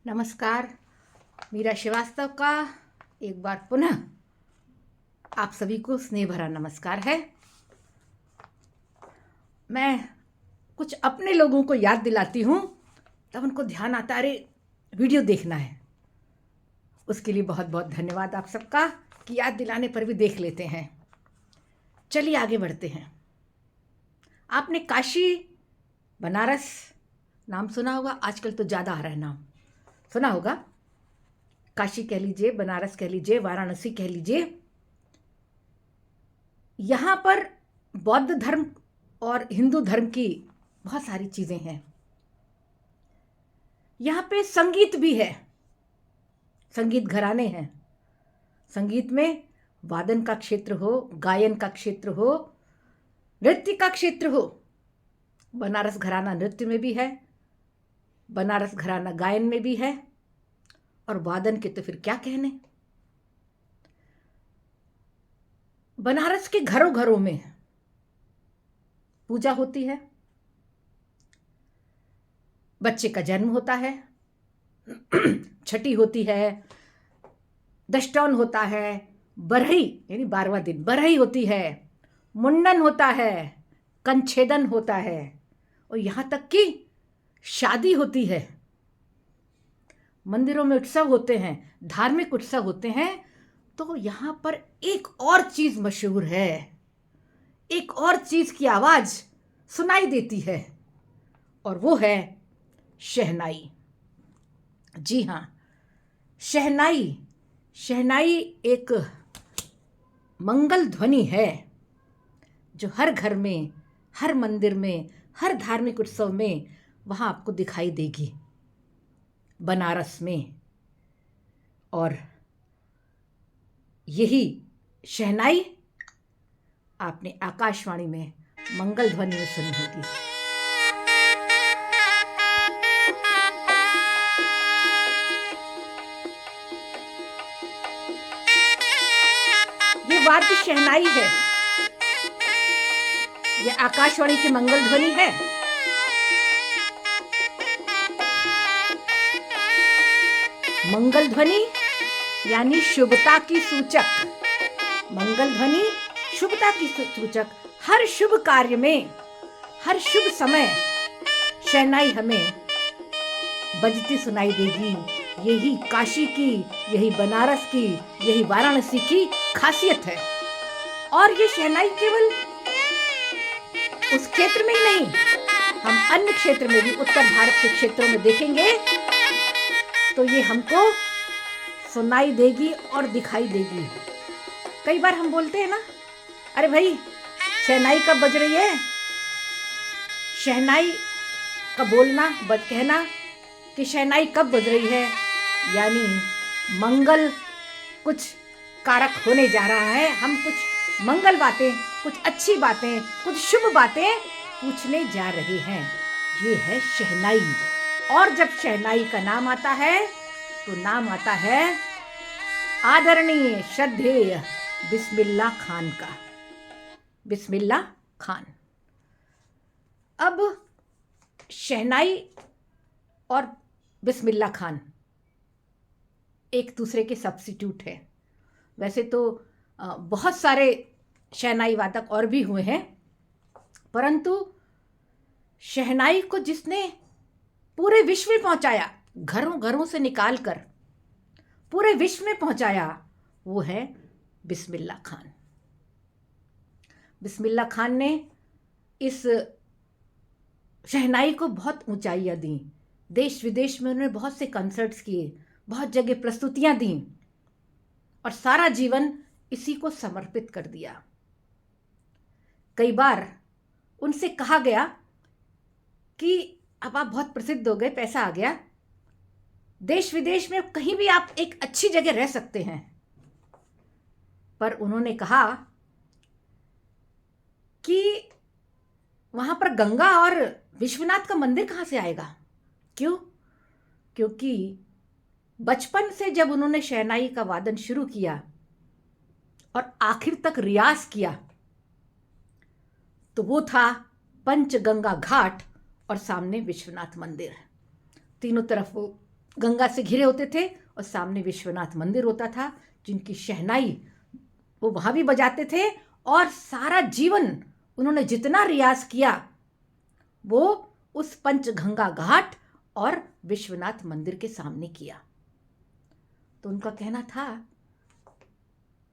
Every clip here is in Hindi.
नमस्कार। मीरा श्रीवास्तव का एक बार पुनः आप सभी को स्नेह भरा नमस्कार है। मैं कुछ अपने लोगों को याद दिलाती हूँ, तब उनको ध्यान आता, अरे वीडियो देखना है। उसके लिए बहुत बहुत धन्यवाद आप सबका कि याद दिलाने पर भी देख लेते हैं। चलिए आगे बढ़ते हैं। आपने काशी बनारस नाम सुना होगा, आजकल तो ज़्यादा आ रहा है नाम, सुना होगा। काशी कह लीजिए, बनारस कह लीजिए, वाराणसी कह लीजिए। यहाँ पर बौद्ध धर्म और हिंदू धर्म की बहुत सारी चीज़ें हैं। यहाँ पे संगीत भी है, संगीत घराने हैं। संगीत में वादन का क्षेत्र हो, गायन का क्षेत्र हो, नृत्य का क्षेत्र हो। बनारस घराना नृत्य में भी है, बनारस घराना गायन में भी है, और वादन के तो फिर क्या कहने। बनारस के घरों घरों में पूजा होती है, बच्चे का जन्म होता है, छठी होती है, दशटौन होता है, बरहई यानी 12वां दिन बरहई होती है, मुंडन होता है, कंछेदन होता है, और यहाँ तक कि शादी होती है। मंदिरों में उत्सव होते हैं, धार्मिक उत्सव होते हैं। तो यहाँ पर एक और चीज मशहूर है, एक और चीज की आवाज सुनाई देती है, और वो है शहनाई। जी हाँ, शहनाई। शहनाई एक मंगल ध्वनि है जो हर घर में, हर मंदिर में, हर धार्मिक उत्सव में वहाँ आपको दिखाई देगी, बनारस में। और यही शहनाई आपने आकाशवाणी में मंगल ध्वनि में सुनी होगी। ये वाद्य शहनाई है, ये आकाशवाणी की मंगल ध्वनि है। मंगल ध्वनि यानी शुभता की सूचक। मंगल ध्वनि शुभता की सूचक। हर शुभ कार्य में, हर शुभ समय शहनाई हमें बजती सुनाई देगी। यही काशी की, यही बनारस की, यही वाराणसी की खासियत है। और ये शहनाई केवल उस क्षेत्र में ही नहीं, हम अन्य क्षेत्र में भी, उत्तर भारत के क्षेत्रों में देखेंगे तो ये हमको सुनाई देगी और दिखाई देगी। कई बार हम बोलते हैं ना, अरे भाई शहनाई कब बज रही है। शहनाई का बोलना, कहना कि शहनाई कब बज रही है, यानी मंगल कुछ कारक होने जा रहा है। हम कुछ मंगल बातें, कुछ अच्छी बातें, कुछ शुभ बातें पूछने जा रहे हैं। ये है शहनाई। और जब शहनाई का नाम आता है तो नाम आता है आदरणीय श्रद्धेय बिस्मिल्लाह खान का। बिस्मिल्लाह खान। अब शहनाई और बिस्मिल्लाह खान एक दूसरे के सब्स्टिट्यूट है। वैसे तो बहुत सारे शहनाई वादक और भी हुए हैं, परंतु शहनाई को जिसने पूरे विश्व में पहुंचाया, घरों घरों से निकालकर पूरे विश्व में पहुंचाया, वो है बिस्मिल्लाह खान। बिस्मिल्लाह खान ने इस शहनाई को बहुत ऊंचाइयां दी। देश विदेश में उन्होंने बहुत से कंसर्ट्स किए, बहुत जगह प्रस्तुतियां दी, और सारा जीवन इसी को समर्पित कर दिया। कई बार उनसे कहा गया कि अब आप बहुत प्रसिद्ध हो गए, पैसा आ गया, देश विदेश में कहीं भी आप एक अच्छी जगह रह सकते हैं। पर उन्होंने कहा कि वहां पर गंगा और विश्वनाथ का मंदिर कहां से आएगा। क्यों? क्योंकि बचपन से जब उन्होंने शहनाई का वादन शुरू किया और आखिर तक रियाज किया, तो वो था पंचगंगा घाट और सामने विश्वनाथ मंदिर। तीनों तरफ वो गंगा से घिरे होते थे और सामने विश्वनाथ मंदिर होता था, जिनकी शहनाई वो वहाँ भी बजाते थे। और सारा जीवन उन्होंने जितना रियाज किया वो उस पंचगंगा घाट और विश्वनाथ मंदिर के सामने किया। तो उनका कहना था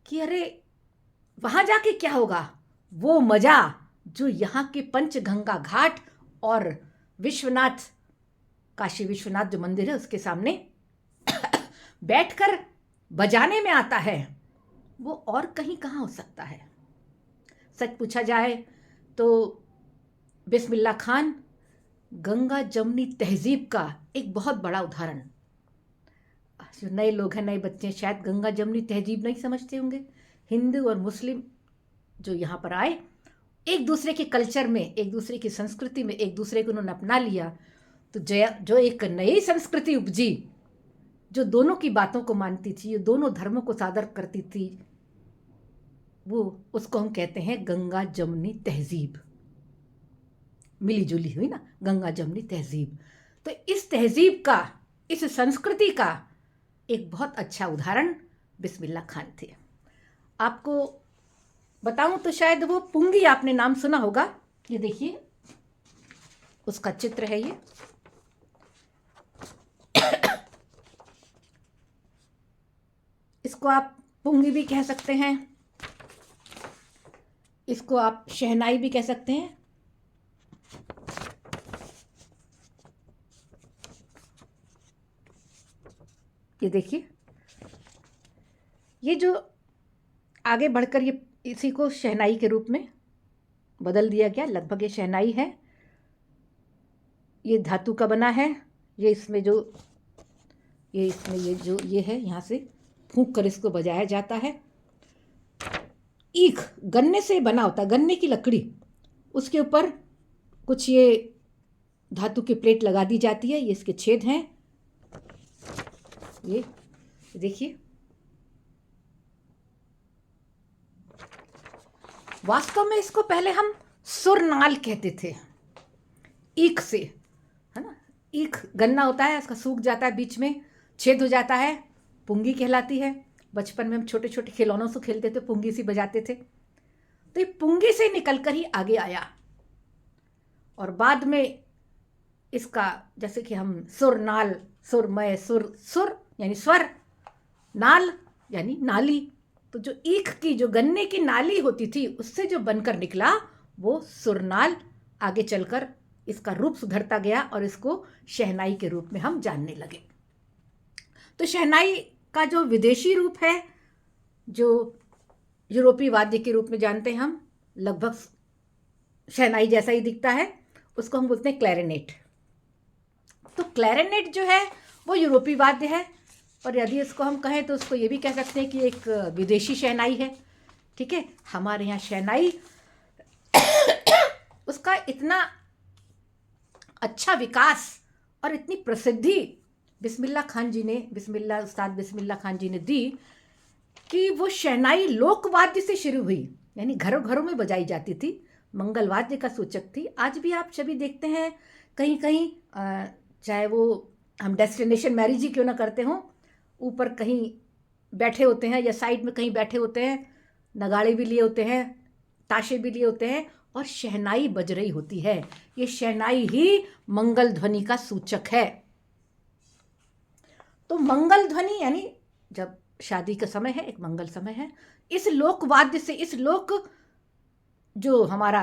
कि अरे वहाँ जाके क्या होगा, वो मज़ा जो यहाँ के पंचगंगा घाट और विश्वनाथ, काशी विश्वनाथ जो मंदिर है उसके सामने बैठकर बजाने में आता है, वो और कहीं कहाँ हो सकता है। सच पूछा जाए तो बिस्मिल्लाह खान गंगा जमुनी तहजीब का एक बहुत बड़ा उदाहरण। जो नए लोग हैं, नए बच्चे शायद गंगा जमुनी तहजीब नहीं समझते होंगे। हिंदू और मुस्लिम जो यहाँ पर आए, एक दूसरे के कल्चर में, एक दूसरे की संस्कृति में एक दूसरे को उन्होंने अपना लिया, तो जो एक नई संस्कृति उपजी, जो दोनों की बातों को मानती थी, जो दोनों धर्मों को सादर करती थी, वो उसको हम कहते हैं गंगा जमुनी तहजीब। मिली जुली हुई ना गंगा जमुनी तहजीब। तो इस तहजीब का, इस संस्कृति का एक बहुत अच्छा उदाहरण बिस्मिल्लाह खान थे। आपको बताऊं तो शायद वो पुंगी, आपने नाम सुना होगा। ये देखिए उसका चित्र है ये। इसको आप पुंगी भी कह सकते हैं, इसको आप शहनाई भी कह सकते हैं। ये देखिए, ये जो आगे बढ़कर ये इसी को शहनाई के रूप में बदल दिया गया। लगभग ये शहनाई है। ये धातु का बना है। ये इसमें जो ये है, यहाँ से फूंक कर इसको बजाया जाता है। ईख गन्ने से बना होता है, गन्ने की लकड़ी, उसके ऊपर कुछ ये धातु की प्लेट लगा दी जाती है। ये इसके छेद हैं, ये देखिए। वास्तव में इसको पहले हम सुरनाल कहते थे, ईख से, है ना। ईख गन्ना होता है, इसका सूख जाता है, बीच में छेद हो जाता है, पुंगी कहलाती है। बचपन में हम छोटे छोटे खिलौनों से खेलते थे, पुंगी से बजाते थे। तो ये पुंगी से निकलकर ही आगे आया और बाद में इसका, जैसे कि हम सुरनाल, सुरमय, सुर यानी स्वर, नाल यानी नाली। तो जो ईख की, जो गन्ने की नाली होती थी, उससे जो बनकर निकला वो सुरनाल। आगे चलकर इसका रूप सुधरता गया और इसको शहनाई के रूप में हम जानने लगे। तो शहनाई का जो विदेशी रूप है, जो यूरोपीय वाद्य के रूप में जानते हैं हम, लगभग शहनाई जैसा ही दिखता है, उसको हम बोलते हैं क्लैरिनेट। तो क्लैरिनेट जो है वो यूरोपीय वाद्य है, और यदि इसको हम कहें तो उसको ये भी कह सकते हैं कि एक विदेशी शहनाई है। ठीक है, हमारे यहाँ शहनाई उसका इतना अच्छा विकास और इतनी प्रसिद्धि उस्ताद बिस्मिल्लाह खान जी ने दी कि वो शहनाई लोकवाद्य से शुरू हुई, यानी घरों घरों में बजाई जाती थी, मंगल वाद्य का सूचक थी। आज भी आप सभी देखते हैं कहीं कहीं, चाहे वो हम डेस्टिनेशन मैरिज ही क्यों ना करते हों, ऊपर कहीं बैठे होते हैं या साइड में कहीं बैठे होते हैं, नगाड़े भी लिए होते हैं, ताशे भी लिए होते हैं और शहनाई बज रही होती है। ये शहनाई ही मंगल ध्वनि का सूचक है। तो मंगल ध्वनि यानी जब शादी का समय है, एक मंगल समय है, इस लोकवाद्य से, इस लोक जो हमारा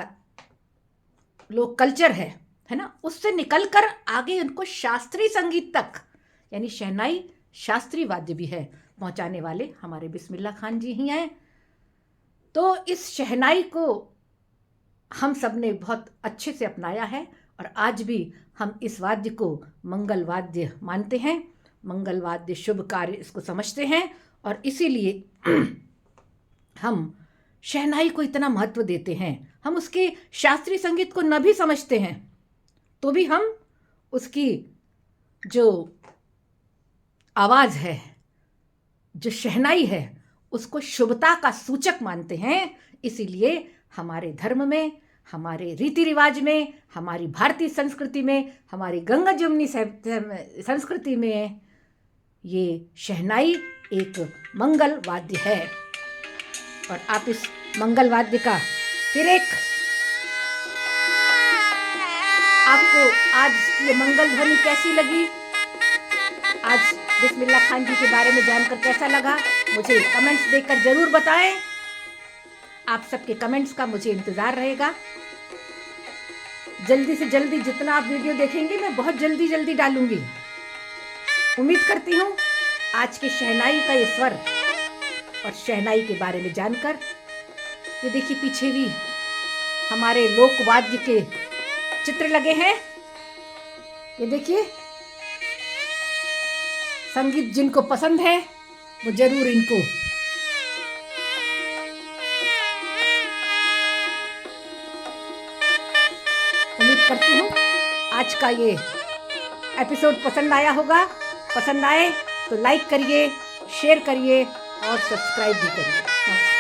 लोक कल्चर है ना, उससे निकलकर आगे उनको शास्त्रीय संगीत तक, यानी शहनाई शास्त्रीय वाद्य भी है, पहुंचाने वाले हमारे बिस्मिल्लाह खान जी ही हैं। तो इस शहनाई को हम सब ने बहुत अच्छे से अपनाया है और आज भी हम इस वाद्य को मंगल वाद्य मानते हैं, मंगल वाद्य शुभ कार्य इसको समझते हैं, और इसीलिए हम शहनाई को इतना महत्व देते हैं। हम उसके शास्त्रीय संगीत को न भी समझते हैं तो भी हम उसकी जो आवाज़ है, जो शहनाई है, उसको शुभता का सूचक मानते हैं। इसीलिए हमारे धर्म में, हमारे रीति रिवाज में, हमारी भारतीय संस्कृति में, हमारी गंगा जमुनी संस्कृति में ये शहनाई एक मंगल वाद्य है। और आप इस मंगल वाद्य का फिर एक आपको आज ये मंगल ध्वनि कैसी लगी, आज बिस्मिल्लाह खान जी के बारे में जानकर कैसा लगा, मुझे कमेंट्स देकर जरूर बताएं। आप सबके कमेंट्स का मुझे इंतजार रहेगा। जल्दी से जल्दी जितना आप वीडियो देखेंगे मैं बहुत जल्दी डालूंगी। उम्मीद करती हूँ आज के शहनाई का ये स्वर और शहनाई के बारे में जानकर, ये देखिए पीछे भी हमारे लोकवाद्य के चित्र लगे हैं। ये देखिए, संगीत जिनको पसंद है वो जरूर इनको उम्मीद करती हूँ आज का ये एपिसोड पसंद आया होगा। पसंद आए तो लाइक करिए, शेयर करिए और सब्सक्राइब भी करिए।